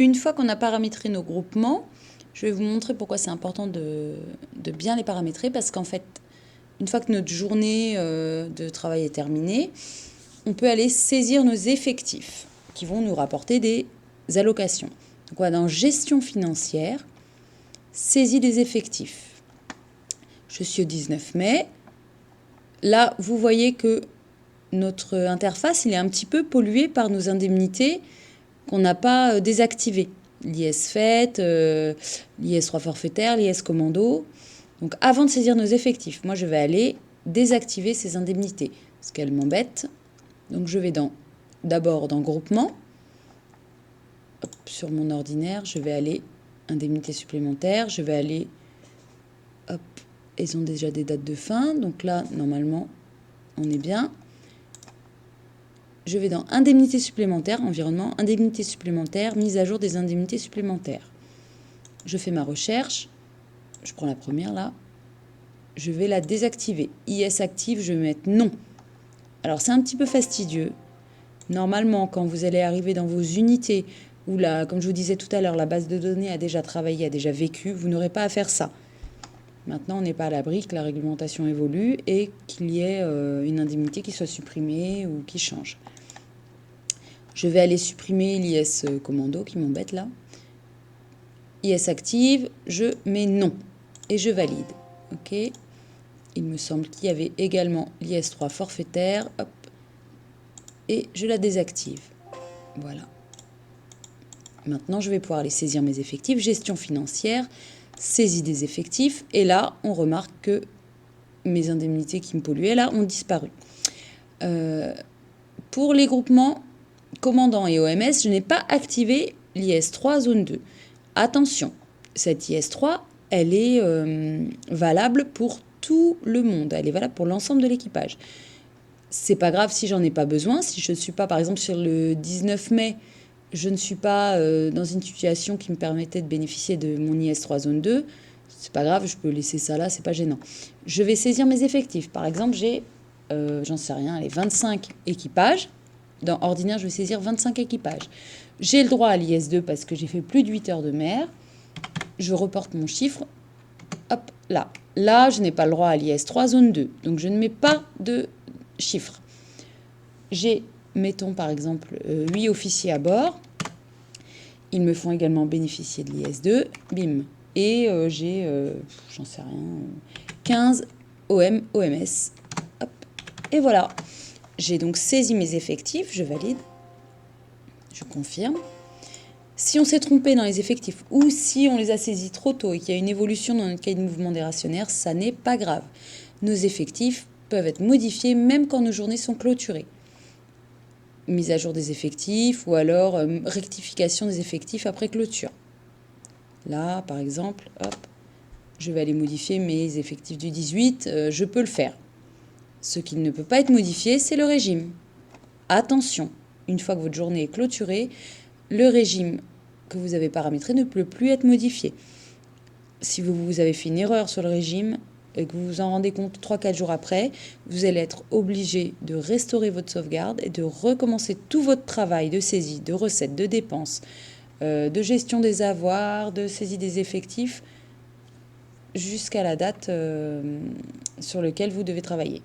Une fois qu'on a paramétré nos groupements, je vais vous montrer pourquoi c'est important de bien les paramétrer, parce qu'en fait, une fois que notre journée de travail est terminée, on peut aller saisir nos effectifs qui vont nous rapporter des allocations. Donc voilà, dans gestion financière, saisie des effectifs. Je suis au 19 mai. Là, vous voyez que notre interface, il est un petit peu pollué par nos indemnités qu'on n'a pas désactivées. L'IS fête, l'IS 3 forfaitaire, l'IS commando. Donc avant de saisir nos effectifs, moi je vais aller désactiver ces indemnités parce qu'elles m'embêtent. Donc je vais d'abord dans groupement. Hop, sur mon ordinaire, je vais aller indemnités supplémentaires. Je vais aller, hop, ils ont déjà des dates de fin. Donc là, normalement, on est bien. Je vais dans indemnités supplémentaires, environnement, indemnités supplémentaires, mise à jour des indemnités supplémentaires. Je fais ma recherche. Je prends la première là. Je vais la désactiver. IS active, je vais mettre non. Alors c'est un petit peu fastidieux. Normalement, quand vous allez arriver dans vos unités, où comme je vous disais tout à l'heure, la base de données a déjà travaillé, a déjà vécu, vous n'aurez pas à faire ça. Maintenant, on n'est pas à l'abri que la réglementation évolue et qu'il y ait une indemnité qui soit supprimée ou qui change. Je vais aller supprimer l'IS commando qui m'embête là. IS active, je mets non et je valide. OK. Il me semble qu'il y avait également l'IS 3 forfaitaire. Hop. Et je la désactive. Voilà. Maintenant, je vais pouvoir aller saisir mes effectifs. Gestion financière, saisie des effectifs. Et là, on remarque que mes indemnités qui me polluaient là ont disparu. Pour les groupements commandant et OMS, je n'ai pas activé l'IS3 zone 2. Attention, cette IS3, elle est valable pour tout le monde. Elle est valable pour l'ensemble de l'équipage. C'est pas grave si j'en ai pas besoin. Si je ne suis pas, par exemple, sur le 19 mai, je ne suis pas dans une situation qui me permettait de bénéficier de mon IS3 zone 2, c'est pas grave, je peux laisser ça là, c'est pas gênant. Je vais saisir mes effectifs. Par exemple, j'ai, j'en sais rien, les 25 équipages. Dans ordinaire, je vais saisir 25 équipages. J'ai le droit à l'IS2 parce que j'ai fait plus de 8 heures de mer. Je reporte mon chiffre. Hop, là. Là, je n'ai pas le droit à l'IS3 zone 2. Donc, je ne mets pas de chiffre. J'ai, mettons par exemple, 8 officiers à bord. Ils me font également bénéficier de l'IS2. Bim. Et j'ai, j'en sais rien, 15 OM, OMS. Hop. Et voilà. J'ai donc saisi mes effectifs. Je valide. Je confirme. Si on s'est trompé dans les effectifs ou si on les a saisis trop tôt et qu'il y a une évolution dans notre cahier de mouvement des rationnaires, ça n'est pas grave. Nos effectifs peuvent être modifiés même quand nos journées sont clôturées. Mise à jour des effectifs ou alors rectification des effectifs après clôture. Là, par exemple, hop, je vais aller modifier mes effectifs du 18, je peux le faire. Ce qui ne peut pas être modifié, c'est le régime. Attention, une fois que votre journée est clôturée, le régime que vous avez paramétré ne peut plus être modifié. Si vous avez fait une erreur sur le régime et que vous vous en rendez compte 3-4 jours après, vous allez être obligé de restaurer votre sauvegarde et de recommencer tout votre travail de saisie, de recettes, de dépenses, de gestion des avoirs, de saisie des effectifs, jusqu'à la date sur laquelle vous devez travailler.